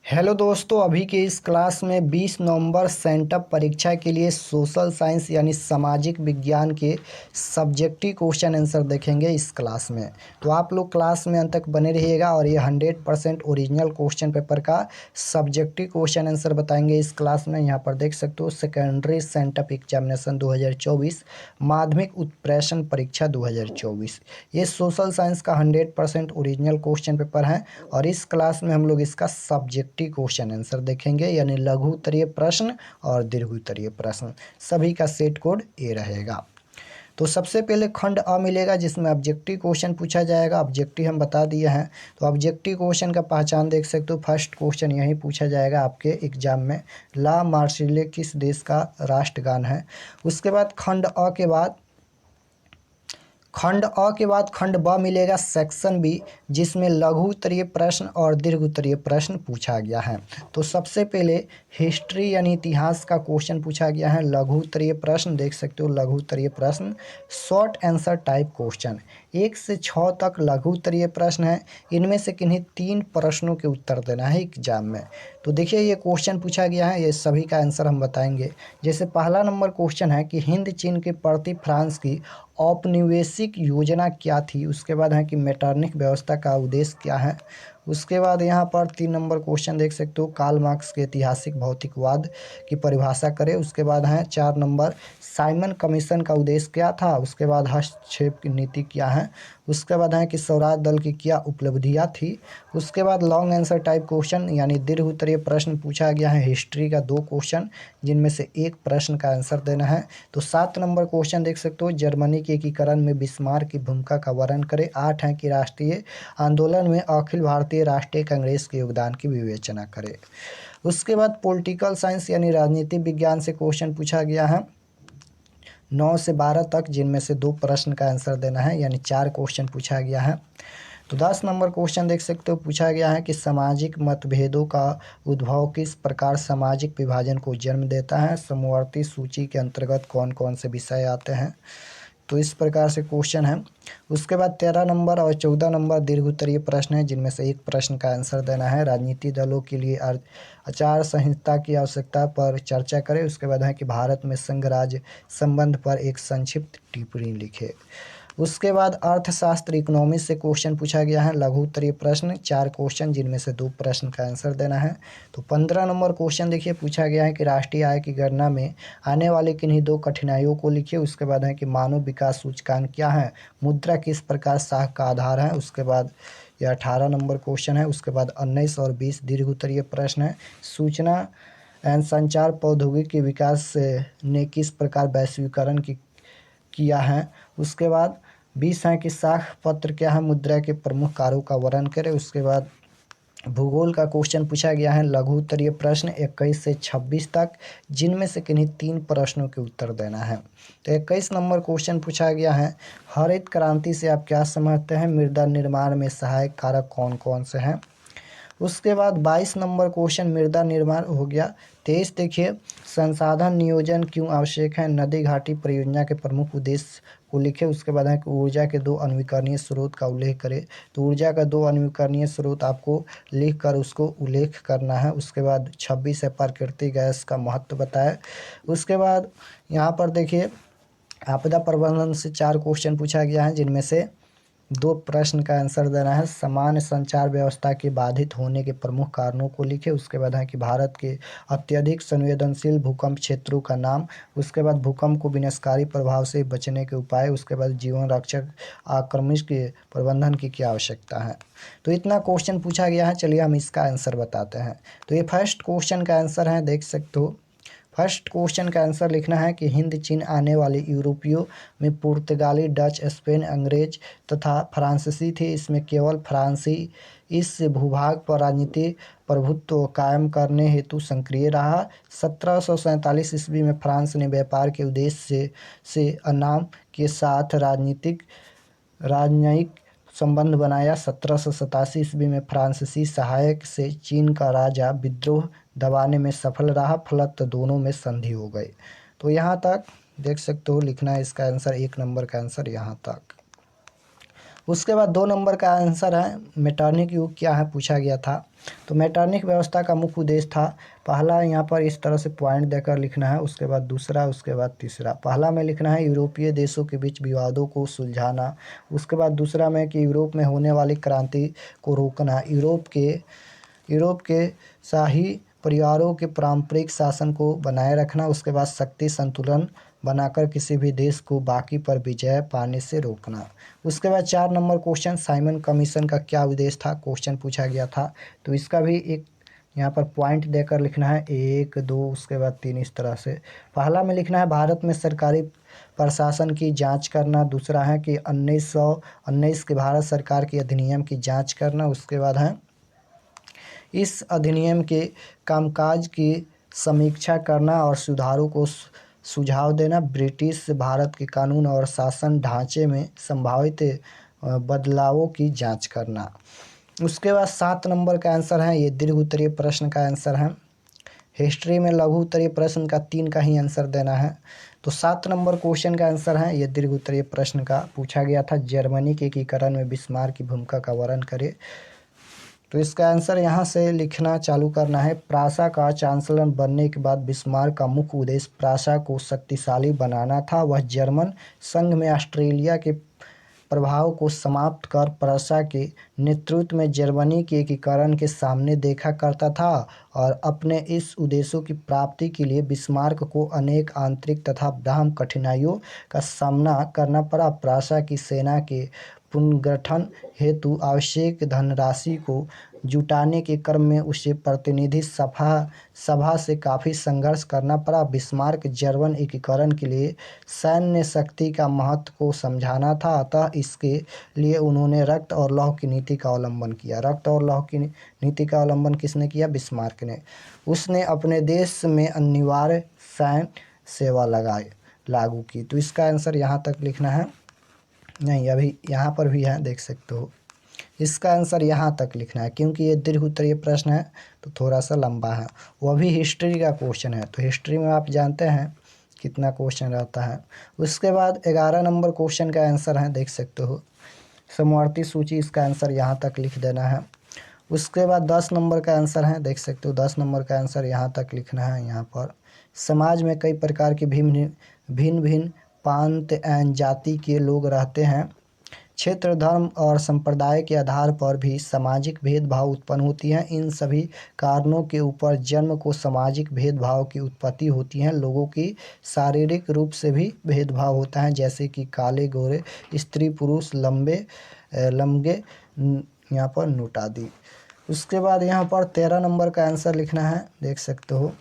Hello दोस्तों, अभी के इस क्लास में 20 नवंबर सेंटअप परीक्षा के लिए सोशल साइंस यानी सामाजिक विज्ञान के सब्जेक्टिव क्वेश्चन आंसर देखेंगे इस क्लास में। तो आप लोग क्लास में अंत तक बने रहिएगा और ये 100% ओरिजिनल क्वेश्चन पेपर का सब्जेक्टिव क्वेश्चन आंसर बताएंगे इस क्लास में। यहाँ पर देख सकते हो सेकेंडरी सेंटअप एग्जामिनेशन 2024 माध्यमिक उत्प्रेषण परीक्षा 2024, ये सोशल साइंस का 100% ओरिजिनल क्वेश्चन पेपर है। और इस क्लास में हम लोग इसका सब्जेक्टिव क्वेश्चन आंसर देखेंगे यानी लघु उत्तरीय प्रश्न और दीर्घ उत्तरीय प्रश्न, सभी का सेट कोड ए रहेगा। तो सबसे पहले खंड अ मिलेगा जिसमें ऑब्जेक्टिव क्वेश्चन पूछा जाएगा। ऑब्जेक्टिव हम बता दिए हैं, तो ऑब्जेक्टिव क्वेश्चन का पहचान देख सकते हो। फर्स्ट क्वेश्चन यही पूछा जाएगा आपके एग्जाम में, ला मार्सिले किस देश का राष्ट्रगान है। उसके बाद खंड ब मिलेगा सेक्शन बी, जिसमें लघु उत्तरीय प्रश्न और दीर्घ उत्तरीय प्रश्न पूछा गया है। तो सबसे पहले हिस्ट्री यानी इतिहास का क्वेश्चन पूछा गया है, लघु उत्तरीय प्रश्न देख सकते हो। लघु उत्तरीय प्रश्न शॉर्ट आंसर टाइप क्वेश्चन, 1 से 6 तक लघु उत्तरीय प्रश्न है। इनमें से किन्हीं 3 प्रश्नों के उत्तर देना है एग्जाम में। तो देखिए ये क्वेश्चन पूछा गया है, ये सभी का आंसर हम बताएंगे। जैसे पहला नंबर क्वेश्चन है कि हिंद चीन के प्रति फ्रांस की औपनिवेशिक योजना क्या थी। उसके बाद है कि मेटरनिक व्यवस्था का उद्देश्य क्या है। उसके बाद यहाँ पर 3 नंबर क्वेश्चन देख सकते हो, कार्ल मार्क्स के ऐतिहासिक भौतिकवाद की परिभाषा करें। उसके बाद है 4 नंबर साइमन कमीशन का उद्देश्य क्या था। उसके बाद हस्तक्षेप की नीति क्या है। उसके बाद है कि स्वराज दल की क्या उपलब्धियाँ थी। उसके बाद लॉन्ग आंसर टाइप क्वेश्चन यानी दीर्घ उत्तरीय प्रश्न पूछा गया है, हिस्ट्री का 2 क्वेश्चन जिनमें से एक प्रश्न का आंसर देना है। तो 7 नंबर क्वेश्चन देख सकते हो, जर्मनी के एकीकरण में बिस्मार्क की भूमिका का वर्णन करें। 8 है कि राष्ट्रीय आंदोलन में अखिल भारतीय राष्ट्रीय कांग्रेस के योगदान की विवेचना करें। उसके बाद पॉलिटिकल साइंस यानी राजनीति विज्ञान से क्वेश्चन पूछा गया है 9 से 12 तक, जिनमें से 2 प्रश्न का आंसर देना है यानी 4 क्वेश्चन पूछा गया है। तो 10 नंबर क्वेश्चन देख सकते हो, पूछा गया है कि सामाजिक मतभेदों का उद्भव किस प्रकार सामाजिक विभाजन को जन्म देता है। समवर्ती सूची के अंतर्गत कौन कौन से विषय आते हैं। तो इस प्रकार से क्वेश्चन है। उसके बाद 13 नंबर और 14 नंबर दीर्घ उत्तरीय प्रश्न है, जिनमें से एक प्रश्न का आंसर देना है। राजनीतिक दलों के लिए आचार संहिता की आवश्यकता पर चर्चा करें। उसके बाद है कि भारत में संघ राज्य संबंध पर एक संक्षिप्त टिप्पणी लिखे। उसके बाद अर्थशास्त्र इकोनॉमिक्स से क्वेश्चन पूछा गया है, लघु उत्तरीय प्रश्न 4 क्वेश्चन जिनमें से 2 प्रश्न का आंसर देना है। तो 15 नंबर क्वेश्चन देखिए, पूछा गया है कि राष्ट्रीय आय की गणना में आने वाले किन्हीं 2 कठिनाइयों को लिखिए। उसके बाद है कि मानव विकास सूचकांक क्या है, मुद्रा किस प्रकार साख का आधार है। उसके बाद यह 18 नंबर क्वेश्चन है। उसके बाद 19 और 20 दीर्घ उत्तरीय प्रश्न है, सूचना एवं संचार प्रौद्योगिकी के विकास ने किस प्रकार वैश्वीकरण किया है। उसके बाद 20 है कि साख पत्र क्या है, मुद्रा के प्रमुख कार्यों का वर्णन करें। उसके बाद भूगोल का क्वेश्चन पूछा गया है, लघु उत्तरीय प्रश्न 21 से 26 तक, जिनमें से किन्हीं 3 प्रश्नों के उत्तर देना है। तो 21 नंबर क्वेश्चन पूछा गया है, हरित क्रांति से आप क्या समझते हैं, मृदा निर्माण में सहायक कारक कौन कौन से हैं। उसके बाद 22 नंबर क्वेश्चन मृदा निर्माण हो गया। 23 देखिए, संसाधन नियोजन क्यों आवश्यक है, नदी घाटी परियोजना के प्रमुख उद्देश्य को लिखे। उसके बाद है कि ऊर्जा के 2 अनवीकरणीय स्रोत का उल्लेख करें। तो ऊर्जा का 2 अनवीकरणीय स्रोत आपको लिख कर उसको उल्लेख करना है। उसके बाद 26 है प्राकृतिक गैस का महत्व बताए। उसके बाद यहाँ पर देखिए आपदा प्रबंधन से 4 क्वेश्चन पूछा गया है, जिनमें से 2 प्रश्न का आंसर देना है। सामान्य संचार व्यवस्था के बाधित होने के प्रमुख कारणों को लिखे। उसके बाद है कि भारत के अत्यधिक संवेदनशील भूकंप क्षेत्रों का नाम। उसके बाद भूकंप को विनाशकारी प्रभाव से बचने के उपाय। उसके बाद जीवन रक्षक आक्रमण के प्रबंधन की क्या आवश्यकता है। तो इतना क्वेश्चन पूछा गया है, चलिए हम इसका आंसर बताते हैं। तो ये फर्स्ट क्वेश्चन का आंसर है, देख सकते हो। फर्स्ट क्वेश्चन का आंसर लिखना है कि हिंद चीन आने वाले यूरोपियों में पुर्तगाली, डच, स्पेन, अंग्रेज तथा फ्रांसीसी थे। इसमें केवल फ्रांसी इस भूभाग पर राजनीतिक प्रभुत्व कायम करने हेतु सक्रिय रहा। 1747 ईस्वी में फ्रांस ने व्यापार के उद्देश्य से अन्नाम के साथ राजनयिक संबंध बनाया। 1787 ईस्वी में फ्रांसीसी सहायक से चीन का राजा विद्रोह दबाने में सफल रहा, फलत दोनों में संधि हो गई। तो यहाँ तक देख सकते हो लिखना है इसका आंसर, 1 नंबर का आंसर यहाँ तक। उसके बाद 2 नंबर का आंसर है मैटरनिक युग क्या है, पूछा गया था। तो मैटरनिक व्यवस्था का मुख्य उद्देश्य था, पहला यहाँ पर इस तरह से पॉइंट देकर लिखना है, उसके बाद दूसरा, उसके बाद तीसरा। पहला में लिखना है यूरोपीय देशों के बीच विवादों को सुलझाना, उसके बाद दूसरा में कि यूरोप में होने वाली क्रांति को रोकना, यूरोप के शाही परिवारों के पारंपरिक शासन को बनाए रखना, उसके बाद शक्ति संतुलन बनाकर किसी भी देश को बाकी पर विजय पाने से रोकना। उसके बाद 4 नंबर क्वेश्चन, साइमन कमीशन का क्या उद्देश्य था, क्वेश्चन पूछा गया था। तो इसका भी एक यहाँ पर पॉइंट देकर लिखना है, 1 2 उसके बाद 3 इस तरह से। पहला में लिखना है भारत में सरकारी प्रशासन की जांच करना, दूसरा है कि 1919 के भारत सरकार के अधिनियम की जांच करना, उसके बाद है इस अधिनियम के कामकाज की समीक्षा करना और सुधारों को सुझाव देना, ब्रिटिश भारत के कानून और शासन ढांचे में संभावित बदलावों की जांच करना। उसके बाद 7 नंबर का आंसर है, ये दीर्घ उत्तरीय प्रश्न का आंसर है। हिस्ट्री में लघु उत्तरीय प्रश्न का 3 का ही आंसर देना है। तो 7 नंबर क्वेश्चन का आंसर है, ये दीर्घ उत्तरीय प्रश्न का पूछा गया था, जर्मनी के एकीकरण में बिस्मार्क की भूमिका का वर्णन करें। तो इसका आंसर यहाँ से लिखना चालू करना है, प्रासा का चांसलर बनने के बाद बिस्मार्क का मुख्य उद्देश्य प्रासा को शक्तिशाली बनाना था। वह जर्मन संघ में ऑस्ट्रेलिया के प्रभाव को समाप्त कर प्रासा के नेतृत्व में जर्मनी के एकीकरण के सामने देखा करता था और अपने इस उद्देश्यों की प्राप्ति के लिए बिस्मार्क को अनेक आंतरिक तथा बाह्य कठिनाइयों का सामना करना पड़ा। प्रासा की सेना के पुनर्गठन हेतु आवश्यक धनराशि को जुटाने के क्रम में उसे प्रतिनिधि सभा से काफ़ी संघर्ष करना पड़ा। बिस्मार्क जर्मन एकीकरण के लिए सैन्य शक्ति का महत्व को समझाना था, अतः इसके लिए उन्होंने रक्त और लौह की नीति का अवलंबन किया। रक्त और लौह की नीति का अवलंबन किसने किया, बिस्मार्क ने। उसने अपने देश में अनिवार्य सैन्य सेवा लागू की। तो इसका आंसर यहाँ तक लिखना है, नहीं अभी यहाँ पर भी है, देख सकते हो। इसका आंसर यहाँ तक लिखना है क्योंकि ये दीर्घ उत्तरीय प्रश्न है तो थोड़ा सा लंबा है, वो भी हिस्ट्री का क्वेश्चन है। तो हिस्ट्री में आप जानते हैं कितना क्वेश्चन रहता है। उसके बाद 11 नंबर क्वेश्चन का आंसर है, देख सकते हो, समवर्ती सूची, इसका आंसर यहाँ तक लिख देना है। उसके बाद 10 नंबर का आंसर है, देख सकते हो, 10 नंबर का आंसर यहाँ तक लिखना है। यहाँ पर समाज में कई प्रकार के भिन्न भिन्न प्रांत एवं जाति के लोग रहते हैं। क्षेत्र, धर्म और संप्रदाय के आधार पर भी सामाजिक भेदभाव उत्पन्न होती हैं। इन सभी कारणों के ऊपर जन्म को सामाजिक भेदभाव की उत्पत्ति होती है। लोगों की शारीरिक रूप से भी भेदभाव होता है, जैसे कि काले गोरे, स्त्री पुरुष, लंबे लम्बे, यहाँ पर नोट आदि। उसके बाद यहाँ पर 13 नंबर का आंसर लिखना है, देख सकते हो।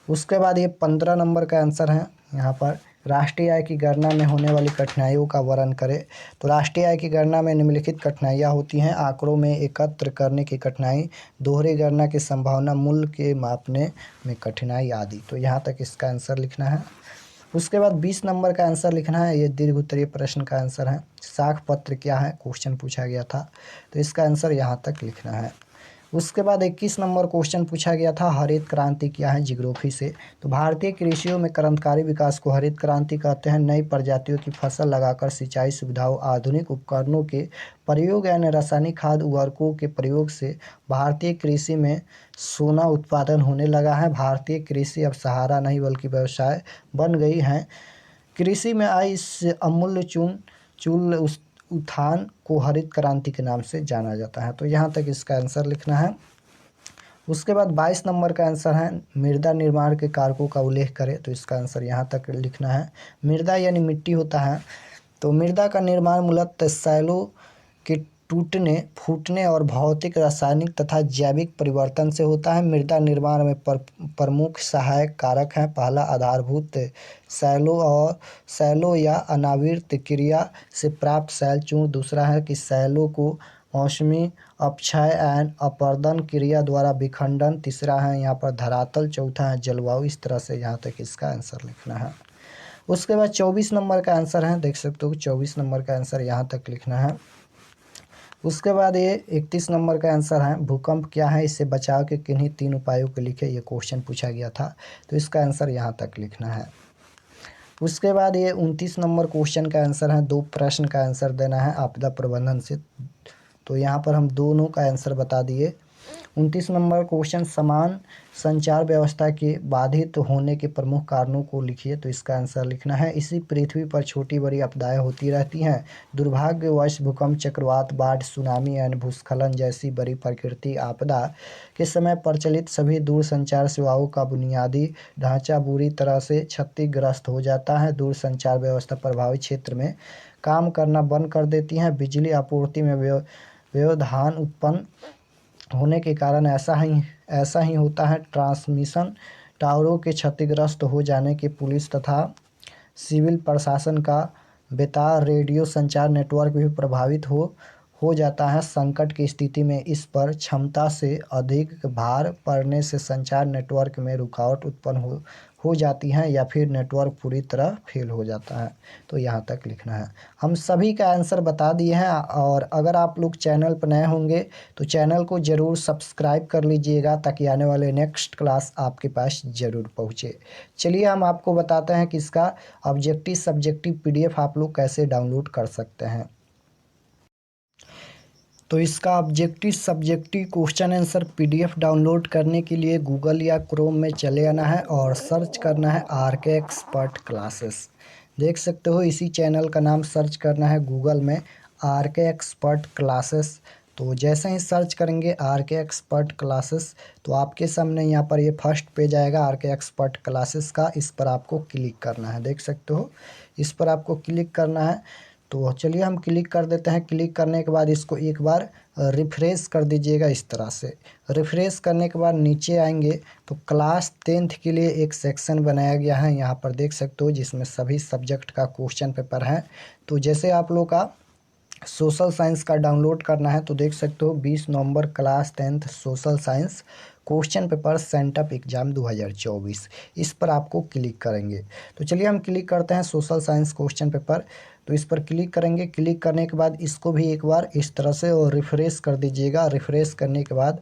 उसके बाद ये 15 नंबर का आंसर है, यहाँ पर राष्ट्रीय आय की गणना में होने वाली कठिनाइयों का वर्णन करें। तो राष्ट्रीय आय की गणना में निम्नलिखित कठिनाइयाँ होती हैं, आंकड़ों में एकत्र करने की कठिनाई, दोहरे गणना की संभावना, मूल्य के मापने में कठिनाई आदि। तो यहाँ तक इसका आंसर लिखना है। उसके बाद 20 नंबर का आंसर लिखना है, ये दीर्घ उत्तरीय प्रश्न का आंसर है, साख पत्र क्या है, क्वेश्चन पूछा गया था। तो इसका आंसर यहाँ तक लिखना है। उसके बाद 21 नंबर क्वेश्चन पूछा गया था, हरित क्रांति क्या है, जियोग्राफी से। तो भारतीय कृषियों में क्रांतिकारी विकास को हरित क्रांति कहते हैं। नई प्रजातियों की फसल लगाकर सिंचाई सुविधाओं, आधुनिक उपकरणों के प्रयोग यानी रासायनिक खाद उर्वरकों के प्रयोग से भारतीय कृषि में सोना उत्पादन होने लगा है। भारतीय कृषि अब सहारा नहीं बल्कि व्यवसाय बन गई है। कृषि में आई इस अमूल्य चूल उत्थान को हरित क्रांति के नाम से जाना जाता है। तो यहाँ तक इसका आंसर लिखना है। उसके बाद 22 नंबर का आंसर है, मृदा निर्माण के कारकों का उल्लेख करें। तो इसका आंसर यहाँ तक लिखना है। मृदा यानी मिट्टी होता है। तो मृदा का निर्माण मूलतः सैलों के टूटने, फूटने और भौतिक, रासायनिक तथा जैविक परिवर्तन से होता है। मृदा निर्माण में प्रमुख सहायक कारक हैं, पहला आधारभूत सैलों या अनावृत क्रिया से प्राप्त सैल चूर्ण, दूसरा है कि सैलों को मौसमी अपक्षय एवं अपरदन क्रिया द्वारा विखंडन, तीसरा है यहाँ पर धरातल, चौथा है जलवायु। इस तरह से यहाँ तक इसका आंसर लिखना है। उसके बाद 24 नंबर का आंसर है, देख सकते हो, 24 नंबर का आंसर यहाँ तक लिखना है। उसके बाद ये 31 नंबर का आंसर है, भूकंप क्या है, इससे बचाव के किन्हीं 3 उपायों को लिखे, ये क्वेश्चन पूछा गया था। तो इसका आंसर यहाँ तक लिखना है। उसके बाद ये 29 नंबर क्वेश्चन का आंसर है, 2 प्रश्न का आंसर देना है आपदा प्रबंधन से। तो यहाँ पर हम दोनों का आंसर बता दिए। 29 नंबर क्वेश्चन, समान संचार व्यवस्था के बाधित होने के प्रमुख कारणों को लिखिए। तो इसका आंसर लिखना है, इसी पृथ्वी पर छोटी बड़ी आपदाएं होती रहती हैं। दुर्भाग्यवश भूकंप, चक्रवात, बाढ़, सुनामी एवं भूस्खलन जैसी बड़ी प्रकृति आपदा के समय प्रचलित सभी दूरसंचार सेवाओं का बुनियादी ढांचा बुरी तरह से क्षतिग्रस्त हो जाता है। दूरसंचार व्यवस्था प्रभावित क्षेत्र में काम करना बंद कर देती है। बिजली आपूर्ति में व्यवधान उत्पन्न होने के कारण ऐसा ही होता है। ट्रांसमिशन टावरों के क्षतिग्रस्त हो जाने के पुलिस तथा सिविल प्रशासन का बेतार रेडियो संचार नेटवर्क भी प्रभावित हो जाता है। संकट की स्थिति में इस पर क्षमता से अधिक भार पड़ने से संचार नेटवर्क में रुकावट उत्पन्न हो जाती है या फिर नेटवर्क पूरी तरह फेल हो जाता है। तो यहाँ तक लिखना है। हम सभी का आंसर बता दिए हैं, और अगर आप लोग चैनल पर नए होंगे तो चैनल को ज़रूर सब्सक्राइब कर लीजिएगा ताकि आने वाले नेक्स्ट क्लास आपके पास ज़रूर पहुँचे। चलिए हम आपको बताते हैं कि इसका ऑब्जेक्टिव सब्जेक्टिव PDF आप लोग कैसे डाउनलोड कर सकते हैं। तो इसका objective subjective question answer PDF download करने के लिए गूगल या क्रोम में चले आना है और सर्च करना है RK एक्सपर्ट क्लासेस। देख सकते हो इसी चैनल का नाम सर्च करना है गूगल में, RK एक्सपर्ट क्लासेस। तो जैसे ही सर्च करेंगे RK एक्सपर्ट क्लासेस, तो आपके सामने यहाँ पर ये फर्स्ट पेज आएगा RK एक्सपर्ट क्लासेस का। इस पर आपको क्लिक करना है, देख सकते हो इस पर आपको क्लिक करना है। तो चलिए हम क्लिक कर देते हैं। क्लिक करने के बाद इसको एक बार रिफ़्रेश कर दीजिएगा इस तरह से। रिफ़्रेश करने के बाद नीचे आएंगे तो क्लास 10th के लिए एक सेक्शन बनाया गया है, यहाँ पर देख सकते हो, जिसमें सभी सब्जेक्ट का क्वेश्चन पेपर है। तो जैसे आप लोग का सोशल साइंस का डाउनलोड करना है तो देख सकते हो 20 नवंबर class 10th social science question paper sent up exam 2024, इस पर आपको क्लिक करेंगे। तो चलिए हम क्लिक करते हैं सोशल साइंस क्वेश्चन पेपर। तो इस पर क्लिक करेंगे। क्लिक करने के बाद इसको भी एक बार इस तरह से और रिफ़्रेश कर दीजिएगा। रिफ़्रेश करने के बाद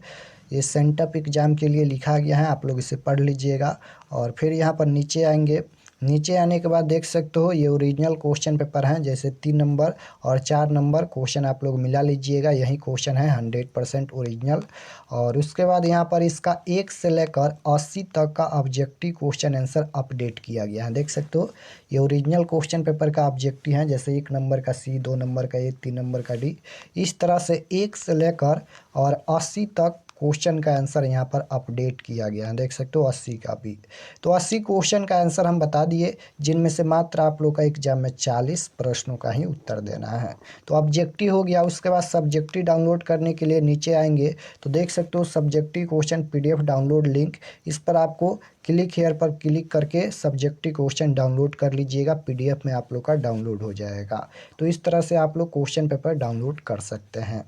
ये सेंटअप एग्ज़ाम के लिए लिखा गया है, आप लोग इसे पढ़ लीजिएगा। और फिर यहाँ पर नीचे आएंगे। नीचे आने के बाद देख सकते हो ये ओरिजिनल क्वेश्चन पेपर हैं, जैसे 3 नंबर और 4 नंबर क्वेश्चन आप लोग मिला लीजिएगा। यही क्वेश्चन है 100% ओरिजिनल। और उसके बाद यहाँ पर इसका 1 से लेकर 80 तक का ऑब्जेक्टिव क्वेश्चन आंसर अपडेट किया गया है। देख सकते हो ये ओरिजिनल क्वेश्चन पेपर का ऑब्जेक्टिव है, जैसे 1 नंबर का C, 2 नंबर का A, 3 नंबर का D, इस तरह से 1 से लेकर और 80 तक क्वेश्चन का आंसर यहाँ पर अपडेट किया गया है। देख सकते हो 80 का भी। तो 80 क्वेश्चन का आंसर हम बता दिए, जिनमें से मात्र आप लोग का एग्जाम में 40 प्रश्नों का ही उत्तर देना है। तो ऑब्जेक्टिव हो गया। उसके बाद सब्जेक्टिव डाउनलोड करने के लिए नीचे आएंगे तो देख सकते हो subjective question PDF download link, इस पर आपको क्लिक हेयर पर क्लिक करके सब्जेक्टिव क्वेश्चन डाउनलोड कर लीजिएगा। PDF में आप लोग का डाउनलोड हो जाएगा। तो इस तरह से आप लोग क्वेश्चन पेपर डाउनलोड कर सकते हैं।